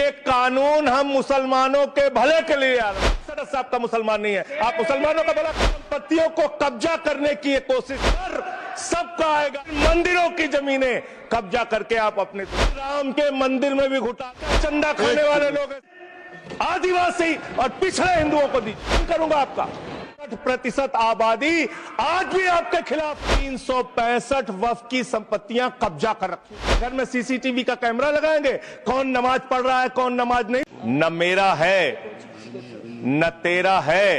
ये कानून हम मुसलमानों के भले के लिए आ रहे हैं। सदस्य आपका मुसलमान नहीं है, आप मुसलमानों का भला। संपत्तियों को कब्जा करने की ये कोशिश कर सबका आएगा। मंदिरों की जमीनें कब्जा करके आप अपने राम के मंदिर में भी घुटाला चंदा खाने वाले लोग हैं। आदिवासी और पिछड़े हिंदुओं को दीजिए करूंगा आपका 60% आबादी आज भी आपके खिलाफ 365 वक्फ की संपत्तियां कब्जा कर रखी। घर में सीसीटीवी का कैमरा लगाएंगे, कौन नमाज पढ़ रहा है कौन नमाज नहीं। न मेरा है न तेरा है,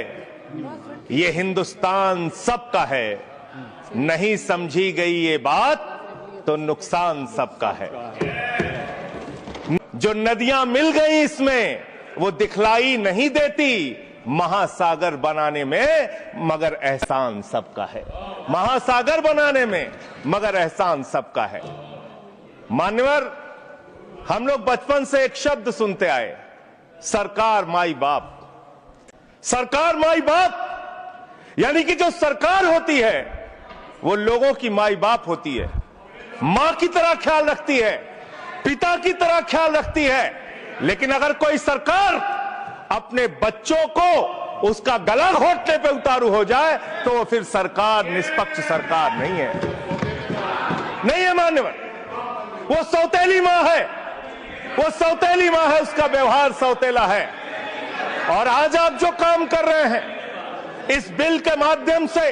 ये हिंदुस्तान सबका है। नहीं समझी गई ये बात तो नुकसान सबका है। जो नदियां मिल गई इसमें वो दिखलाई नहीं देती महासागर बनाने में, मगर एहसान सबका है। महासागर बनाने में मगर एहसान सबका है। मान्यवर, हम लोग बचपन से एक शब्द सुनते आए, सरकार माई बाप। सरकार माई बाप यानी कि जो सरकार होती है वो लोगों की माई बाप होती है, मां की तरह ख्याल रखती है, पिता की तरह ख्याल रखती है। लेकिन अगर कोई सरकार अपने बच्चों को उसका गला घोटने पे उतारू हो जाए तो वो फिर सरकार निष्पक्ष सरकार नहीं है। नहीं है मान्यवर, वो सौतेली मां है, वो सौतेली मां है, उसका व्यवहार सौतेला है। और आज आप जो काम कर रहे हैं इस बिल के माध्यम से,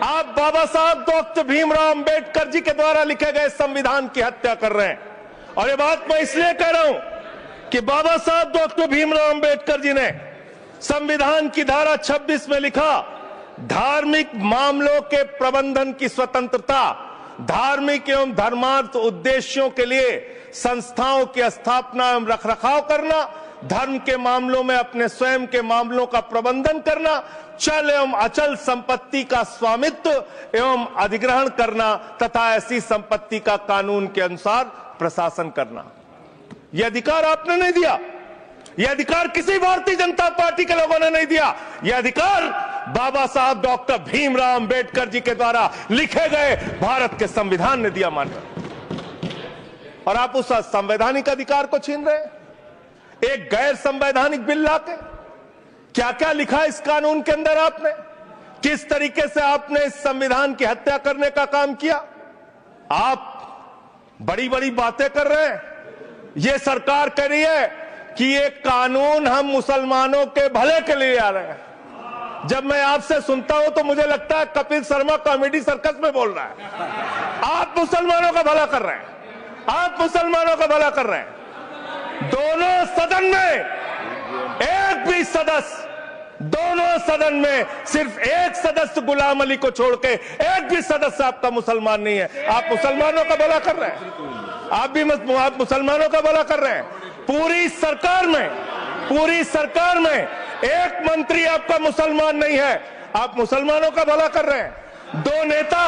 आप बाबा साहब डॉक्टर भीमराव अंबेडकर जी के द्वारा लिखे गए संविधान की हत्या कर रहे हैं। और ये बात मैं इसलिए कह रहा हूं कि बाबा साहब डॉक्टर भीमराव अंबेडकर जी ने संविधान की धारा 26 में लिखा, धार्मिक मामलों के प्रबंधन की स्वतंत्रता, धार्मिक एवं धर्मार्थ उद्देश्यों के लिए संस्थाओं की स्थापना एवं रखरखाव करना, धर्म के मामलों में अपने स्वयं के मामलों का प्रबंधन करना, चल एवं अचल संपत्ति का स्वामित्व एवं अधिग्रहण करना तथा ऐसी संपत्ति का कानून के अनुसार प्रशासन करना। यह अधिकार आपने नहीं दिया, यह अधिकार किसी भारतीय जनता पार्टी के लोगों ने नहीं दिया। यह अधिकार बाबा साहब डॉक्टर भीमराव अंबेडकर जी के द्वारा लिखे गए भारत के संविधान ने दिया। मानकर और आप उस संवैधानिक अधिकार को छीन रहे हैं एक गैर संवैधानिक बिल लाके। क्या क्या लिखा इस कानून के अंदर आपने, किस तरीके से आपने इस संविधान की हत्या करने का काम किया। आप बड़ी बड़ी बातें कर रहे हैं। ये सरकार कह रही है कि ये कानून हम मुसलमानों के भले के लिए आ रहे हैं। जब मैं आपसे सुनता हूं तो मुझे लगता है कपिल शर्मा कॉमेडी सर्कस में बोल रहा है। आप मुसलमानों का भला कर रहे हैं, आप मुसलमानों का भला कर रहे हैं। दोनों सदन में एक भी सदस्य, दोनों सदन में सिर्फ एक सदस्य गुलाम अली को छोड़ के एक भी सदस्य आपका मुसलमान नहीं है। आप मुसलमानों का भला कर रहे हैं, आप मुसलमानों का भला कर रहे हैं। पूरी सरकार में एक मंत्री आपका मुसलमान नहीं है, आप मुसलमानों का भला कर रहे हैं। दो नेता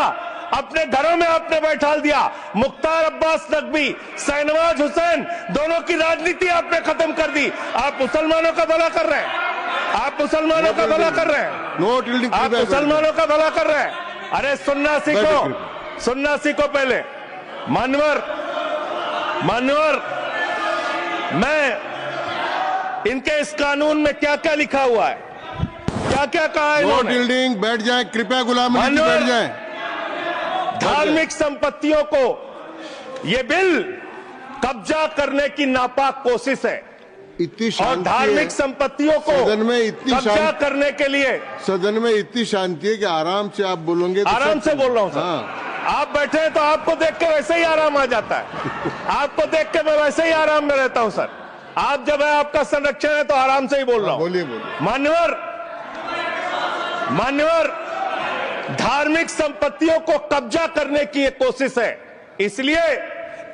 अपने घरों में आपने बैठा दिया, मुख्तार अब्बास नकवी, शाहनवाज हुसैन, दोनों की राजनीति आपने खत्म कर दी। आप मुसलमानों का भला कर रहे हैं, आप मुसलमानों का भला कर रहे हैं, आप मुसलमानों का भला कर रहे हैं। अरे सुनना सीखो पहले। मान्यवर, मैं इनके इस कानून में क्या क्या लिखा हुआ है, क्या क्या कहा है इन्होंने। बैठ जाए कृपया, गुलाम अली जी बैठ जाए। धार्मिक संपत्तियों को ये बिल कब्जा करने की नापाक कोशिश है। इतनी और धार्मिक संपत्तियों को सदन में इतनी कब्जा करने के लिए सदन में इतनी शांति है कि आराम से आप बोलोगे तो आराम से बोल रहा हूं सर। हाँ। आप बैठे हैं तो आपको देख के वैसे ही आराम आ जाता है। आपको देख के मैं वैसे ही आराम में रहता हूं सर। आप जब है आपका संरक्षण है तो आराम से ही बोल रहा हूं। बोलिए। मान्यवर, धार्मिक संपत्तियों को कब्जा करने की एक कोशिश है। इसलिए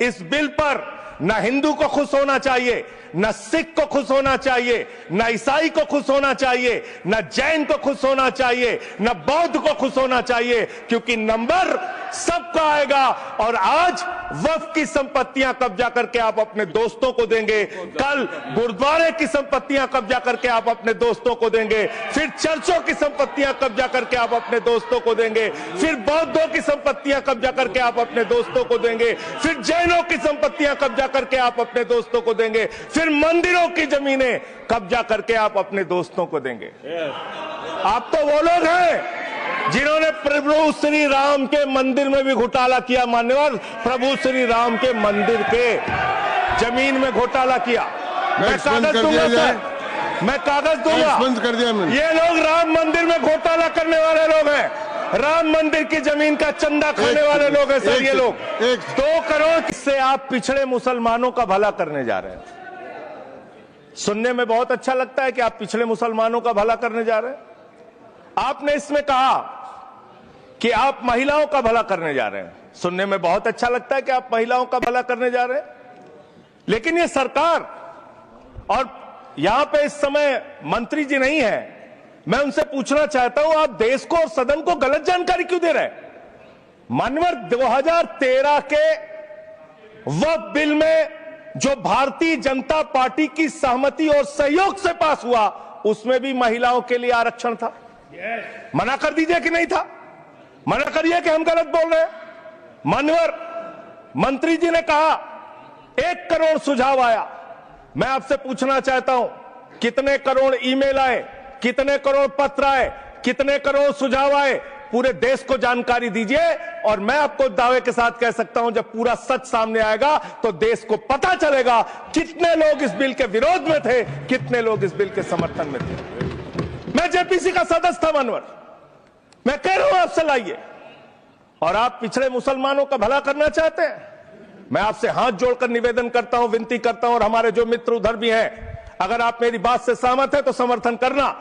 इस बिल पर न हिंदू को खुश होना चाहिए, न सिख को खुश होना चाहिए, न ईसाई को खुश होना चाहिए, न जैन को खुश होना चाहिए, न बौद्ध को खुश होना चाहिए, क्योंकि नंबर सबका आएगा। और आज वक्फ की संपत्तियां कब्जा करके आप अपने दोस्तों को देंगे, कल गुरुद्वारे की संपत्तियां कब्जा करके आप अपने दोस्तों को देंगे, फिर चर्चों की संपत्तियां कब्जा करके आप अपने दोस्तों को देंगे, फिर बौद्धों की संपत्तियां कब्जा करके आप अपने दोस्तों को देंगे, फिर जैनों की संपत्तियां कब्जा कब्जा करके आप अपने दोस्तों को देंगे, फिर मंदिरों की जमीनें कब्जा करके आप अपने दोस्तों को देंगे। आप तो वो लोग हैं जिन्होंने प्रभु श्री राम के मंदिर में भी घोटाला किया। मान्यवर, प्रभु श्री राम के मंदिर के जमीन में घोटाला किया। मैं कागज दूंगा सर, मैं कागज दूंगा। कर दिया मैंने। ये लोग राम मंदिर में घोटाला करने वाले लोग हैं, राम मंदिर की जमीन का चंदा खाने वाले लोग हैं सर। ये लोग 2 करोड़ से आप पिछड़े मुसलमानों का भला करने जा रहे हैं। सुनने में बहुत अच्छा लगता है कि आप पिछड़े मुसलमानों का भला करने जा रहे हैं। आपने इसमें कहा कि आप महिलाओं का भला करने जा रहे हैं। सुनने में बहुत अच्छा लगता है कि आप महिलाओं का भला करने जा रहे हैं, लेकिन ये सरकार, और यहां पे इस समय मंत्री जी नहीं है, मैं उनसे पूछना चाहता हूं, आप देश को और सदन को गलत जानकारी क्यों दे रहे हैं? मानवर, 2013 के वक्फ बिल में जो भारतीय जनता पार्टी की सहमति और सहयोग से पास हुआ, उसमें भी महिलाओं के लिए आरक्षण था। मना कर दीजिए कि नहीं था, मना करिए कि हम गलत बोल रहे हैं। मानवर, मंत्री जी ने कहा 1 करोड़ सुझाव आया। मैं आपसे पूछना चाहता हूं, कितने करोड़ ईमेल आए, कितने करोड़ पत्र आए, कितने करोड़ सुझाव आए? पूरे देश को जानकारी दीजिए, और मैं आपको दावे के साथ कह सकता हूं, जब पूरा सच सामने आएगा तो देश को पता चलेगा कितने लोग इस बिल के विरोध में थे, कितने लोग इस बिल के समर्थन में थे। मैं जेपीसी का सदस्य था मानवर, मैं कह रहा हूं आपसे लाइए। और आप पिछड़े मुसलमानों का भला करना चाहते हैं? मैं आपसे हाथ जोड़कर निवेदन करता हूं, विनती करता हूं, और हमारे जो मित्र उधर भी हैं, अगर आप मेरी बात से सहमत हैं तो समर्थन करना।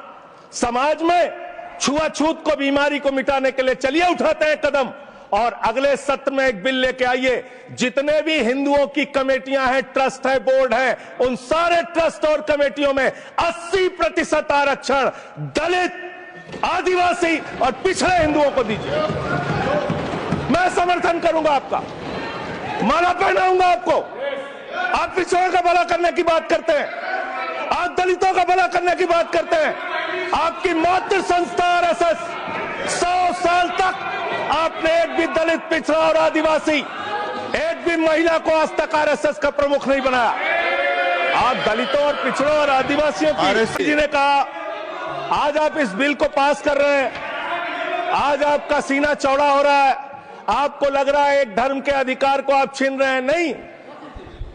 समाज में छुआछूत को, बीमारी को मिटाने के लिए चलिए उठाते हैं कदम, और अगले सत्र में एक बिल लेके आइए। जितने भी हिंदुओं की कमेटियां हैं, ट्रस्ट है, बोर्ड है, उन सारे ट्रस्ट और कमेटियों में 80% आरक्षण दलित, आदिवासी और पिछड़े हिंदुओं को दीजिए। मैं समर्थन करूंगा आपका, माला पहनाऊंगा आपको। आप पिछड़ों का भला करने की बात करते हैं, आप दलितों का भला करने की बात करते हैं। आपकी मातृ संस्था आरएसएस 100 साल तक आपने एक भी दलित, पिछड़ा और आदिवासी, एक भी महिला को आज तक आरएसएस का प्रमुख नहीं बनाया। आप दलितों और पिछड़ों और आदिवासियों की जी ने कहा, आज आप इस बिल को पास कर रहे हैं, आज आपका सीना चौड़ा हो रहा है, आपको लग रहा है एक धर्म के अधिकार को आप छीन रहे हैं। नहीं,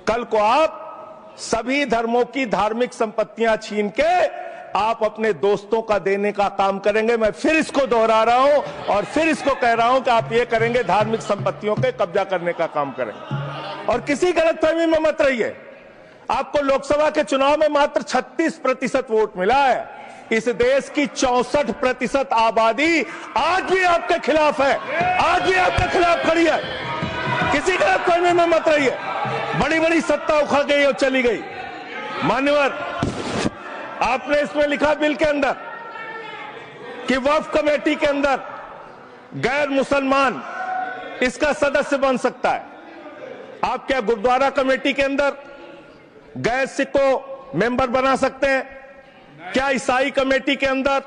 कल को आप सभी धर्मों की धार्मिक संपत्तियां छीन के आप अपने दोस्तों का देने का काम करेंगे। मैं फिर इसको दोहरा रहा हूं और फिर इसको कह रहा हूं कि आप ये करेंगे, धार्मिक संपत्तियों के कब्जा करने का काम करेंगे। और किसी गलतफहमी में मत रहिए, आपको लोकसभा के चुनाव में मात्र 36% वोट मिला है। इस देश की 64% आबादी आज भी आपके खिलाफ है, आज भी आपके खिलाफ खड़ी है। किसी गलतफहमी में मत रहिए। बड़ी बड़ी सत्ता उखड़ गई और चली गई। मान्यवर, आपने इसमें लिखा बिल के अंदर कि वक्फ कमेटी के अंदर गैर मुसलमान इसका सदस्य बन सकता है। आप क्या गुरुद्वारा कमेटी के अंदर गैर सिख को मेंबर बना सकते हैं? क्या ईसाई कमेटी के अंदर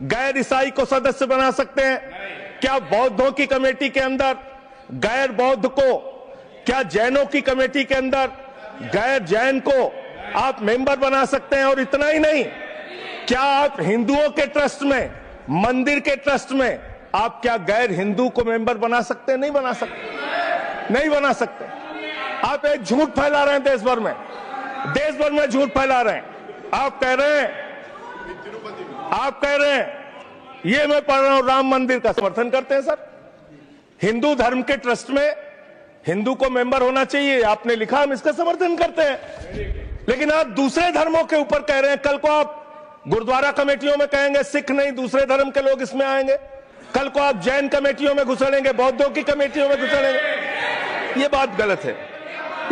गैर ईसाई को सदस्य बना सकते हैं? क्या बौद्धों की कमेटी के अंदर गैर बौद्ध को, क्या जैनों की कमेटी के अंदर गैर जैन को आप मेंबर बना सकते हैं? और इतना ही नहीं, क्या आप हिंदुओं के ट्रस्ट में, मंदिर के ट्रस्ट में आप क्या गैर हिंदू को मेंबर बना सकते हैं? नहीं बना सकते, नहीं बना सकते। आप एक झूठ फैला रहे हैं देश भर में, देश भर में झूठ फैला रहे हैं। आप कह रहे हैं ये मैं पढ़ रहा हूं, राम मंदिर का समर्थन करते हैं सर। हिंदू धर्म के ट्रस्ट में हिंदू को मेंबर होना चाहिए, आपने लिखा, हम इसका समर्थन करते हैं। लेकिन आप दूसरे धर्मों के ऊपर कह रहे हैं। कल को आप गुरुद्वारा कमेटियों में कहेंगे सिख नहीं, दूसरे धर्म के लोग इसमें आएंगे। कल को आप जैन कमेटियों में घुसड़ेंगे, बौद्धों की कमेटियों में घुसड़ेंगे। ये बात गलत है,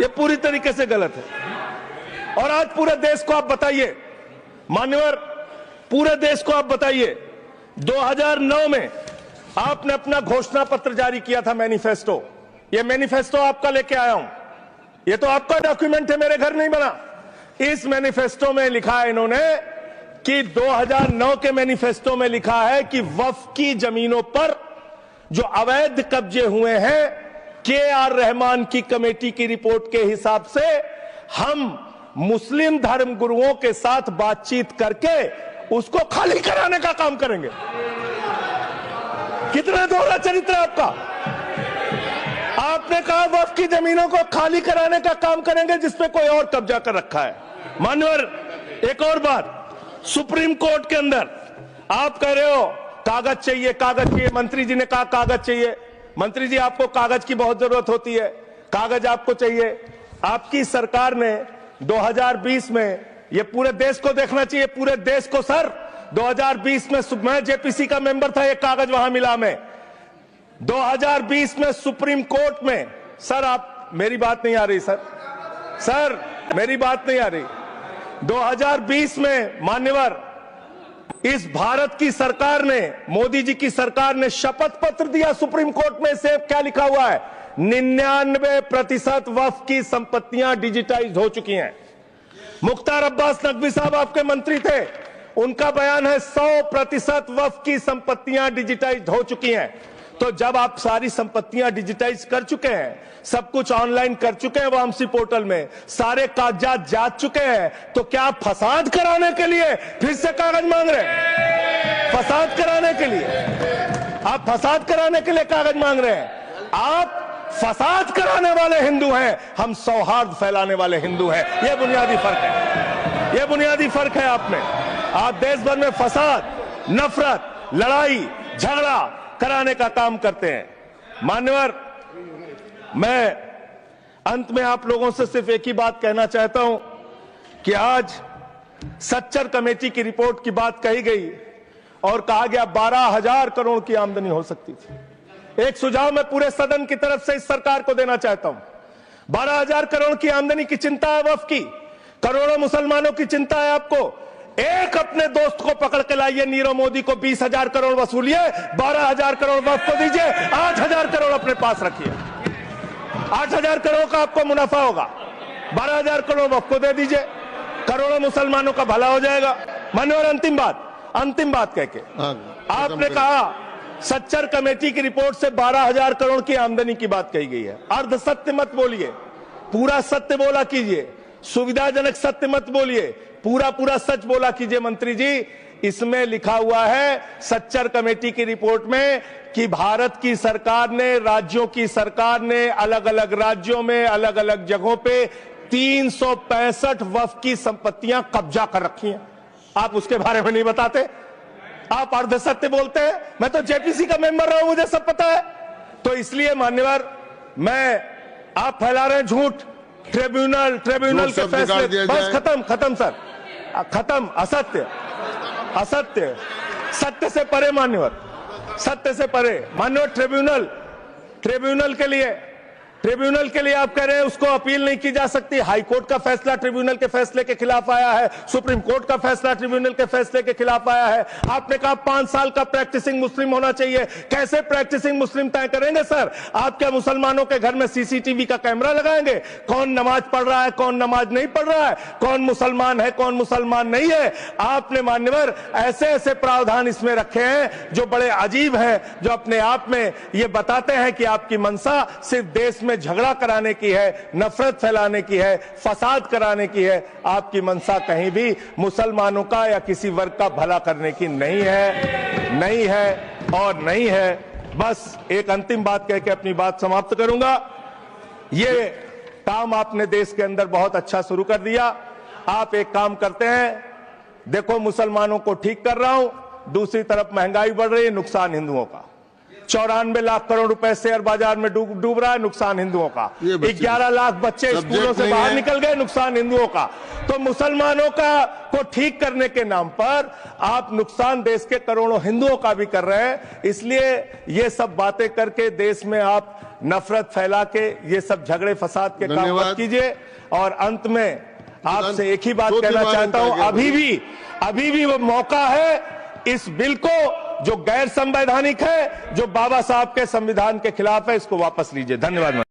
ये पूरी तरीके से गलत है। और आज पूरे देश को आप बताइए, मान्यवर, पूरे देश को आप बताइए, 2009 में आपने अपना घोषणा पत्र जारी किया था, मैनिफेस्टो। ये मैनिफेस्टो आपका लेके आया हूं, ये तो आपका डॉक्यूमेंट है, मेरे घर नहीं बना। इस मैनिफेस्टो में लिखा है इन्होंने कि 2009 के मैनिफेस्टो में लिखा है कि वक्फ की जमीनों पर जो अवैध कब्जे हुए हैं KR रहमान की कमेटी की रिपोर्ट के हिसाब से हम मुस्लिम धर्म गुरुओं के साथ बातचीत करके उसको खाली कराने का काम करेंगे। कितना दोहरा चरित्र है आपका। आपने कहा वक्फ की जमीनों को खाली कराने का काम करेंगे जिसपे कोई और कब्जा कर रखा है। मान्यवर, एक और बात, सुप्रीम कोर्ट के अंदर आप कह रहे हो कागज चाहिए, कागज चाहिए। मंत्री जी ने कहा कागज चाहिए। मंत्री जी, आपको कागज की बहुत जरूरत होती है, कागज आपको चाहिए। आपकी सरकार ने 2020 में, ये पूरे देश को देखना चाहिए, पूरे देश को सर, 2020 में मैं जेपीसी का मेंबर था, एक कागज वहां मिला हमें 2020 में सुप्रीम कोर्ट में। सर आप, मेरी बात नहीं आ रही सर मेरी बात नहीं आ रही। 2020 में मान्यवर, इस भारत की सरकार ने, मोदी जी की सरकार ने शपथ पत्र दिया सुप्रीम कोर्ट में। से क्या लिखा हुआ है? 99% वक्फ की संपत्तियां डिजिटाइज हो चुकी हैं। मुख्तार अब्बास नकवी साहब आपके मंत्री थे, उनका बयान है 100% वक्फ की संपत्तियां डिजिटाइज हो चुकी हैं। तो जब आप सारी संपत्तियां डिजिटाइज कर चुके हैं, सब कुछ ऑनलाइन कर चुके हैं वामसी पोर्टल में, सारे कागजात जांच चुके हैं, तो क्या आप फसाद कराने के लिए फिर से कागज मांग रहे हैं? फसाद कराने के लिए आप फसाद कराने के लिए कागज मांग रहे हैं। आप फसाद कराने वाले हिंदू हैं, हम सौहार्द फैलाने वाले हिंदू हैं। यह बुनियादी फर्क है, यह बुनियादी फर्क है आप में। आप देश भर में फसाद, नफरत, लड़ाई, झगड़ा कराने का काम करते हैं। मान्यवर, मैं अंत में आप लोगों से सिर्फ एक ही बात कहना चाहता हूं कि आज सच्चर कमेटी की रिपोर्ट की बात कही गई और कहा गया 12,000 करोड़ की आमदनी हो सकती थी। एक सुझाव मैं पूरे सदन की तरफ से इस सरकार को देना चाहता हूं। 12,000 करोड़ की आमदनी की चिंता है वक्फ की, करोड़ों मुसलमानों की चिंता है आपको। एक अपने दोस्त को पकड़ के लाइए, नीरव मोदी को 20,000 करोड़ वसूलिए, 12,000 करोड़ वक्फ को दीजिए, 8,000 करोड़ अपने पास रखिए। 8,000 करोड़ का आपको मुनाफा होगा, 12,000 करोड़ वक्फ को दे दीजिए, करोड़ों मुसलमानों का भला हो जाएगा। मान्यवर, अंतिम बात कह के आपने कहा सच्चर कमेटी की रिपोर्ट से 12,000 करोड़ की आमदनी की बात कही गई है। अर्ध सत्य मत बोलिए, पूरा सत्य बोला कीजिए। सुविधाजनक सत्य मत बोलिए, पूरा सच बोला कीजिए। मंत्री जी, इसमें लिखा हुआ है सच्चर कमेटी की रिपोर्ट में कि भारत की सरकार ने, राज्यों की सरकार ने अलग अलग राज्यों में, अलग अलग जगहों पे 365 वक्फ की संपत्तियां कब्जा कर रखी हैं। आप उसके बारे में नहीं बताते, आप अर्धसत्य बोलते हैं। मैं तो जेपीसी का मेंबर रहा हूं, मुझे सब पता है। तो इसलिए मान्यवर, आप फैला रहे हैं झूठ। ट्रिब्यूनल के फैसले, बस खत्म सर, खत्म। असत्य, सत्य से परे मान्यवर, सत्य से परे मान्यवर। ट्रिब्यूनल के लिए आप कह रहे हैं उसको अपील नहीं की जा सकती। हाई कोर्ट का फैसला ट्रिब्यूनल के फैसले के खिलाफ आया है, सुप्रीम कोर्ट का फैसला ट्रिब्यूनल के फैसले के खिलाफ आया है। आपने कहा 5 साल का प्रैक्टिसिंग मुस्लिम होना चाहिए। कैसे प्रैक्टिसिंग मुस्लिम तय करेंगे सर? आप क्या मुसलमानों के घर में सीसीटीवी का कैमरा लगाएंगे? कौन नमाज पढ़ रहा है, कौन नमाज नहीं पढ़ रहा है, कौन मुसलमान है, कौन मुसलमान नहीं है? आपने मान्यवर ऐसे प्रावधान इसमें रखे हैं जो बड़े अजीब हैं, जो अपने आप में ये बताते हैं कि आपकी मंशा सिर्फ देश में झगड़ा कराने की है, नफरत फैलाने की है, फसाद कराने की है। आपकी मंशा कहीं भी मुसलमानों का या किसी वर्ग का भला करने की नहीं है। बस एक अंतिम बात कह के अपनी बात समाप्त करूंगा। ये काम आपने देश के अंदर बहुत अच्छा शुरू कर दिया। आप एक काम करते हैं, देखो मुसलमानों को ठीक कर रहा हूं, दूसरी तरफ महंगाई बढ़ रही है, नुकसान हिंदुओं का। 94 लाख करोड़ रुपए शेयर बाजार में डूब रहा है, नुकसान हिंदुओं का। 11 लाख बच्चे स्कूलों से बाहर निकल गए, नुकसान हिंदुओं का। तो मुसलमानों को ठीक करने के नाम पर आप नुकसान देश के करोड़ों हिंदुओं का भी कर रहे हैं। इसलिए ये सब बातें करके देश में आप नफरत फैला के ये सब झगड़े फसाद के काम मत कीजिए। और अंत में आपसे एक ही बात कहना चाहता हूं, अभी भी वो मौका है इस बिल को, जो गैर संवैधानिक है, जो बाबा साहब के संविधान के खिलाफ है, इसको वापस लीजिए। धन्यवाद।